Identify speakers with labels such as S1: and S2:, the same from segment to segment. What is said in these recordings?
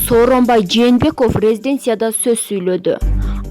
S1: Сооронбай Жээнбеков резиденцияда сөз сүйлөдү.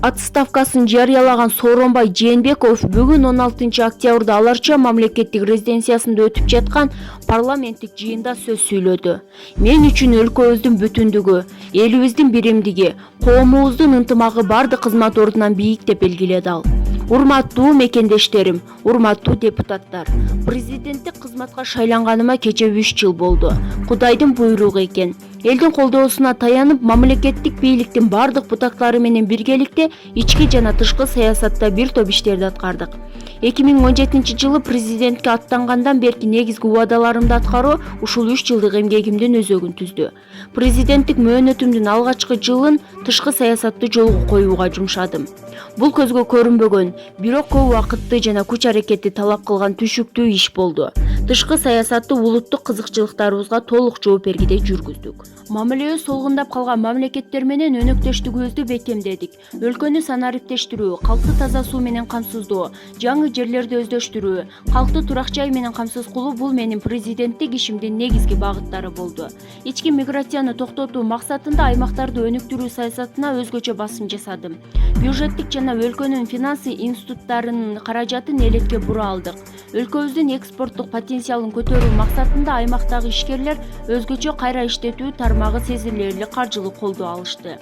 S1: Отставкасын жарыялаган Сооронбай Жээнбеков бүгүн 16 октябрда Аларча мамлекеттик резиденциясында өтүп жаткан парламенттик жыйында сөз сүйлөдү. Мен үчүн өлкөбүздүн бүтүндүгү, элибиздин биримдиги, коомубуздун ынтымагы бардык кызмат ордунан бийик деп белгиледи ал. Урматтуу мекендештерим, урматтуу депутаттар, президенттик кызматка шайланганыма кече 3 жыл болду. Кудайдын буйругу экен. Элдин колдоосуна таянып, мамлекеттик бийликтин бардык бутактары менен биргеликте ички жана тышкы саясатта бир топ иштерди аткардык. 2017 жылы президентке аттангандан берки негизги убадаларымды аткаруу ушул 3 жылдык эмгегимдин өзөгүн түздү. Президенттик мөөнөтүмдүн алгачкы жылын тышкы саясатты жолго коюуга жумшадым. Бул көзгө көрүнбөгөн, бирок көп убакытты жана күч аракетти талап кылган түшүктүү иш болду. Тышкы саясатты улуттук кызыкчылыктарыбызга толук жооп бергидей жүргүздүк. Мамилебиз солгундап калган мамлекеттер менен өнөктөштүгүбүздү бекемдедик. Өлкөнү санариптештирүү, калкты таза суу менен камсыздоо, жаңы жерлерди өздөштүрүү, калкты турак жай менен камсыз кылуу бул менин президенттик ишимдин негизги багыттары болду. Ички миграцияны токтотуу максатында аймактарды өнүктүрүү саясатына өзгөчө басым жасадым. Бюджеттик жана өлкөнүн финансы институттарынын каражатын элекке бура алдык. Өлкөбүздүн экспорттук потенциалын көтөрүү максатында аймактагы ишкерлер өзгөчө кайра иштетүү тармагы сезилерлик каржылык колдоо алышты.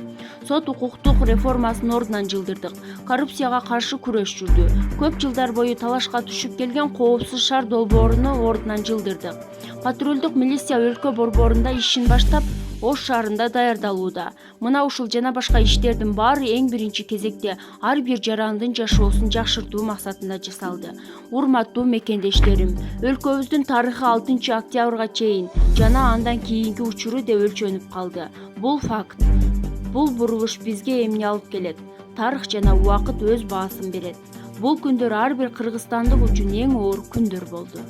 S1: Сот укуктук реформасын ордунан жылдырдык. Коррупцияга каршы күрөш жүрдү. Көп жылдар бою талашка түшүп келген коопсуз шаар долбооруну ордунан жылдырдык. Патрулдук милиция өлкө борборунда ишин баштап, Ош шаарында даярдалууда. Мына ушул жана башка иштердин баары эң биринчи кезекте ар бир жарандын жашоосун жакшыртуу максатында жасалды. Урматтуу мекендештерим, өлкөбүздүн тарыхы 6 октябрга чейин жана андан кийинки учуру деп өлчөнүп калды. Бул факт. Бул бурулуш бизге эмне алып келет? Тарых жана убакыт өз баасын берет. Бул күндөр ар бир кыргызстандык үчүн эң оор күндөр болду.